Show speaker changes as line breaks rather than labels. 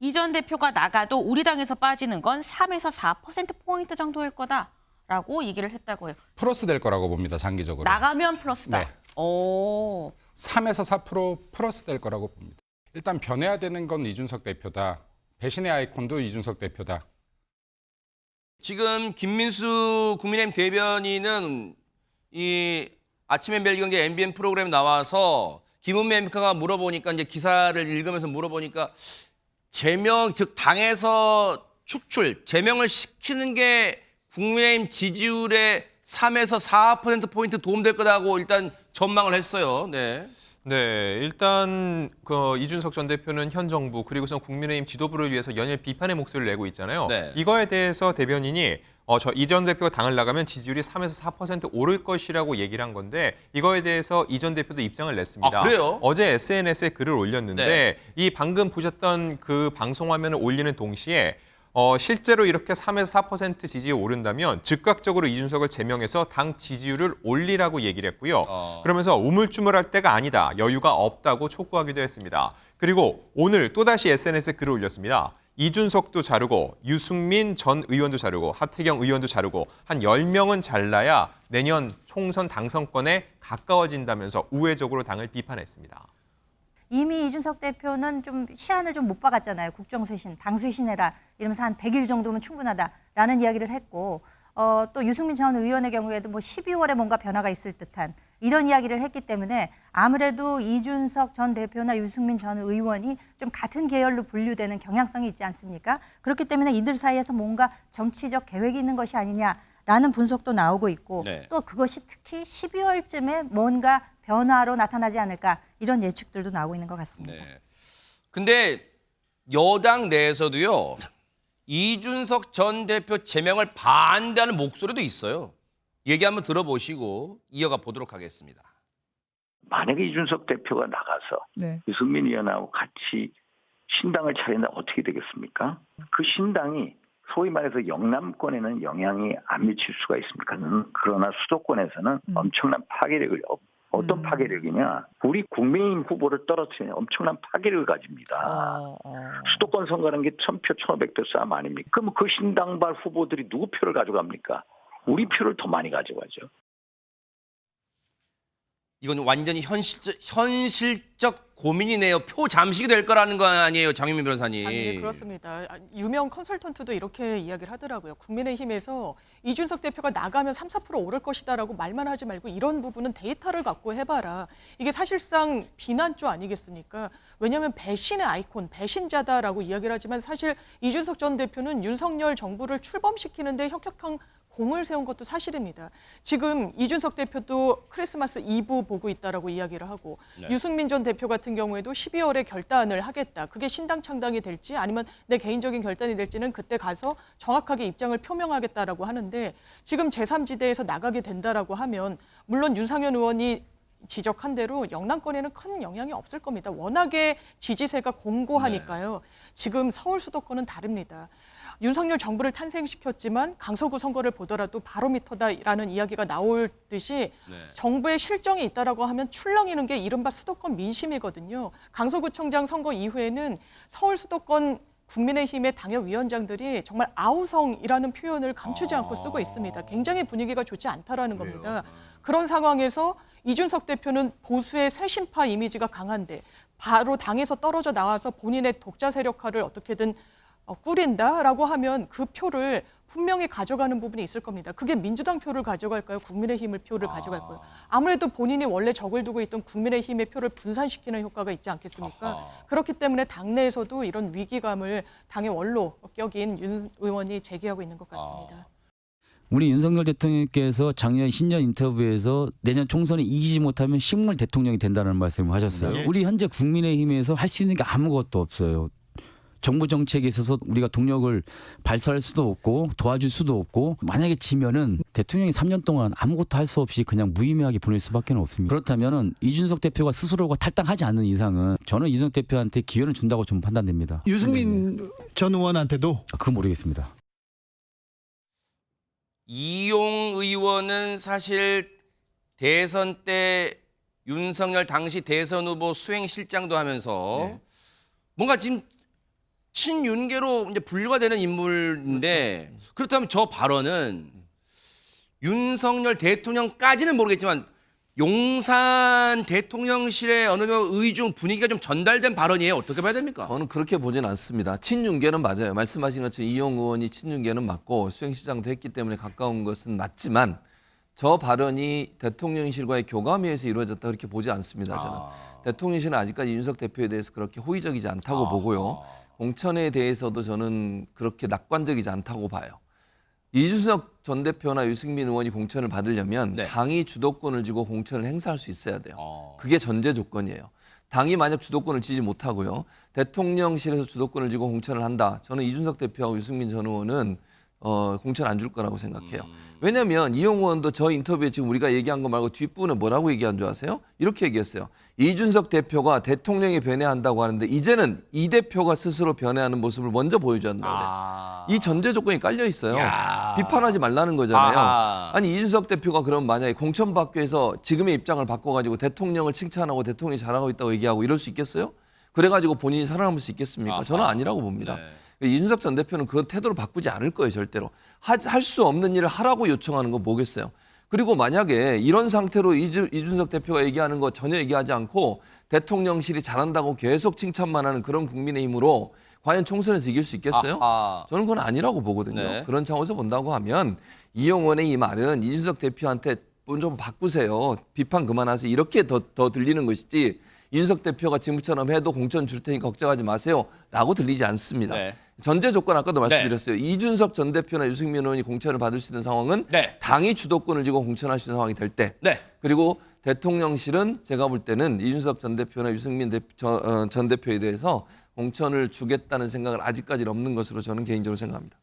이 전 대표가 나가도 우리 당에서 빠지는 건 3에서 4%포인트 정도일 거다라고 얘기를 했다고 해요.
플러스 될 거라고 봅니다, 장기적으로.
나가면 플러스다.
네.
오.
3에서 4% 플러스 될 거라고 봅니다. 일단 변해야 되는 건 이준석 대표다. 배신의 아이콘도 이준석 대표다.
지금 김민수 국민의힘 대변인은 이 아침에 멜경제 MBN 프로그램 나와서 김은미 엠카가 물어보니까 이제 기사를 읽으면서 물어보니까 제명 즉 당에서 축출 제명을 시키는 게 국민의힘 지지율에 3에서 4%포인트 도움될 거라고 일단 전망을 했어요. 네.
네, 일단 이준석 전 대표는 현 정부 그리고선 국민의힘 지도부를 위해서 연일 비판의 목소리를 내고 있잖아요.
네.
이거에 대해서 대변인이 이 전 대표가 당을 나가면 지지율이 3에서 4% 오를 것이라고 얘기를 한 건데 이거에 대해서 이 전 대표도 입장을 냈습니다.
아, 그래요?
어제 SNS에 글을 올렸는데
네.
이 방금 보셨던 그 방송 화면을 올리는 동시에 실제로 이렇게 3에서 4% 지지율이 오른다면 즉각적으로 이준석을 제명해서 당 지지율을 올리라고 얘기를 했고요. 그러면서 우물쭈물할 때가 아니다. 여유가 없다고 촉구하기도 했습니다. 그리고 오늘 또다시 SNS에 글을 올렸습니다. 이준석도 자르고 유승민 전 의원도 자르고 하태경 의원도 자르고 한 10명은 잘라야 내년 총선 당선권에 가까워진다면서 우회적으로 당을 비판했습니다.
이미 이준석 대표는 좀 시한을 좀 못 박았잖아요. 국정쇄신, 당쇄신해라 이러면서 한 100일 정도면 충분하다라는 이야기를 했고 또 유승민 전 의원의 경우에도 뭐 12월에 뭔가 변화가 있을 듯한 이런 이야기를 했기 때문에 아무래도 이준석 전 대표나 유승민 전 의원이 좀 같은 계열로 분류되는 경향성이 있지 않습니까? 그렇기 때문에 이들 사이에서 뭔가 정치적 계획이 있는 것이 아니냐라는 분석도 나오고 있고
네.
또 그것이 특히 12월쯤에 뭔가 변화로 나타나지 않을까 이런 예측들도 나오고 있는 것 같습니다.
네. 근데 여당 내에서도요. 이준석 전 대표 제명을 반대하는 목소리도 있어요. 얘기 한번 들어보시고 이어가 보도록 하겠습니다.
만약에 이준석 대표가 나가서 유승민 의원하고 같이 신당을 차린다 어떻게 되겠습니까? 그 신당이 소위 말해서 영남권에는 영향이 안 미칠 수가 있습니까? 그러나 수도권에서는 엄청난 파괴력을 어떤 파괴력이냐? 우리 국민의힘 후보를 떨어뜨리는 엄청난 파괴력을 가집니다. 수도권 선거라는 게 1000표, 1500표 싸움 아닙니까? 그럼 그 신당발 후보들이 누구 표를 가져갑니까? 우리 표를 더 많이 가져가죠.
이건 완전히 현실적 고민이네요. 표 잠식이 될 거라는 거 아니에요, 장유민 변호사님.
네, 그렇습니다. 유명 컨설턴트도 이렇게 이야기를 하더라고요. 국민의힘에서 이준석 대표가 나가면 3, 4% 오를 것이다라고 말만 하지 말고 이런 부분은 데이터를 갖고 해봐라. 이게 사실상 비난조 아니겠습니까? 왜냐하면 배신의 아이콘, 배신자다라고 이야기를 하지만 사실 이준석 전 대표는 윤석열 정부를 출범시키는데 혁혁한 공을 세운 것도 사실입니다. 지금 이준석 대표도 크리스마스 이브 보고 있다라고 이야기를 하고 유승민 전 대표 같은 경우에도 12월에 결단을 하겠다. 그게 신당 창당이 될지 아니면 내 개인적인 결단이 될지는 그때 가서 정확하게 입장을 표명하겠다라고 하는데 지금 제3지대에서 나가게 된다라고 하면 물론 윤상현 의원이 지적한 대로 영남권에는 큰 영향이 없을 겁니다. 워낙에 지지세가 공고하니까요. 지금 서울 수도권은 다릅니다. 윤석열 정부를 탄생시켰지만 강서구 선거를 보더라도 바로미터다라는 이야기가 나올 듯이 정부의 실정이 있다라고 하면 출렁이는 게 이른바 수도권 민심이거든요. 강서구청장 선거 이후에는 서울 수도권 국민의힘의 당협위원장들이 정말 아우성이라는 표현을 감추지 않고 쓰고 있습니다. 굉장히 분위기가 좋지 않다라는 겁니다. 그런 상황에서 이준석 대표는 보수의 쇄신파 이미지가 강한데 바로 당에서 떨어져 나와서 본인의 독자 세력화를 어떻게든 꾸린다라고 하면 그 표를 분명히 가져가는 부분이 있을 겁니다. 그게 민주당 표를 가져갈까요? 국민의힘의 표를 가져갈까요? 아무래도 본인이 원래 적을 두고 있던 국민의힘의 표를 분산시키는 효과가 있지 않겠습니까? 그렇기 때문에 당내에서도 이런 위기감을 당의 원로 격인 윤 의원이 제기하고 있는 것 같습니다.
우리 윤석열 대통령께서 작년 신년 인터뷰에서 내년 총선에 이기지 못하면 식물 대통령이 된다는 말씀을 하셨어요. 우리 현재 국민의힘에서 할 수 있는 게 아무것도 없어요. 정부 정책에 있어서 우리가 동력을 발사할 수도 없고 도와줄 수도 없고 만약에 지면은 대통령이 3년 동안 아무것도 할 수 없이 그냥 무의미하게 보낼 수밖에 없습니다. 그렇다면은 이준석 대표가 스스로가 탈당하지 않는 이상은 저는 이준석 대표한테 기회를 준다고 좀 판단됩니다.
유승민 전 의원한테도?
그건 모르겠습니다.
이용 의원은 사실 대선 때 윤석열 당시 대선 후보 수행실장도 하면서 뭔가 지금 친윤계로 이제 분류가 되는 인물인데 그렇다면 저 발언은 윤석열 대통령까지는 모르겠지만 용산 대통령실의 어느 정도 의중 분위기가 좀 전달된 발언이에요. 어떻게 봐야 됩니까?
저는 그렇게 보진 않습니다. 친윤계는 맞아요. 말씀하신 것처럼 이용 의원이 친윤계는 맞고 수행시장도 했기 때문에 가까운 것은 맞지만 저 발언이 대통령실과의 교감위에서 이루어졌다 그렇게 보지 않습니다. 저는 대통령실은 아직까지 이준석 대표에 대해서 그렇게 호의적이지 않다고 보고요. 공천에 대해서도 저는 그렇게 낙관적이지 않다고 봐요. 이준석 전 대표나 유승민 의원이 공천을 받으려면
네.
당이 주도권을 쥐고 공천을 행사할 수 있어야 돼요. 그게 전제 조건이에요. 당이 만약 주도권을 쥐지 못하고요. 대통령실에서 주도권을 쥐고 공천을 한다. 저는 이준석 대표하고 유승민 전 의원은 공천 안 줄 거라고 생각해요. 왜냐하면 이용 의원도 저 인터뷰에 지금 우리가 얘기한 거 말고 뒷부분에 뭐라고 얘기한 줄 아세요? 이렇게 얘기했어요. 이준석 대표가 대통령이 변해한다고 하는데 이제는 이 대표가 스스로 변해하는 모습을 먼저 보여줘야 한다고 그래요. 이 전제 조건이 깔려 있어요. 비판하지 말라는 거잖아요. 아니 이준석 대표가 그럼 만약에 공천받기 위해서 지금의 입장을 바꿔가지고 대통령을 칭찬하고 대통령이 잘하고 있다고 얘기하고 이럴 수 있겠어요? 그래가지고 본인이 살아남을 수 있겠습니까? 저는 아니라고 봅니다. 이준석 전 대표는 그 태도를 바꾸지 않을 거예요, 절대로. 할 수 없는 일을 하라고 요청하는 거 뭐겠어요. 그리고 만약에 이런 상태로 이준석 대표가 얘기하는 거 전혀 얘기하지 않고 대통령실이 잘한다고 계속 칭찬만 하는 그런 국민의힘으로 과연 총선에서 이길 수 있겠어요? 저는 그건 아니라고 보거든요.
네.
그런 차원에서 본다고 하면 이용원의 이 말은 이준석 대표한테 좀 바꾸세요. 비판 그만하세요. 이렇게 더 들리는 것이지 이준석 대표가 지금처럼 해도 공천 줄 테니까 걱정하지 마세요. 라고 들리지 않습니다.
네.
전제 조건 아까도 말씀드렸어요. 이준석 전 대표나 유승민 의원이 공천을 받을 수 있는 상황은
네.
당이 주도권을 쥐고 공천할 수 있는 상황이 될 때.
네.
그리고 대통령실은 제가 볼 때는 이준석 전 대표나 유승민 전 대표에 대해서 공천을 주겠다는 생각을 아직까지는 없는 것으로 저는 개인적으로 생각합니다.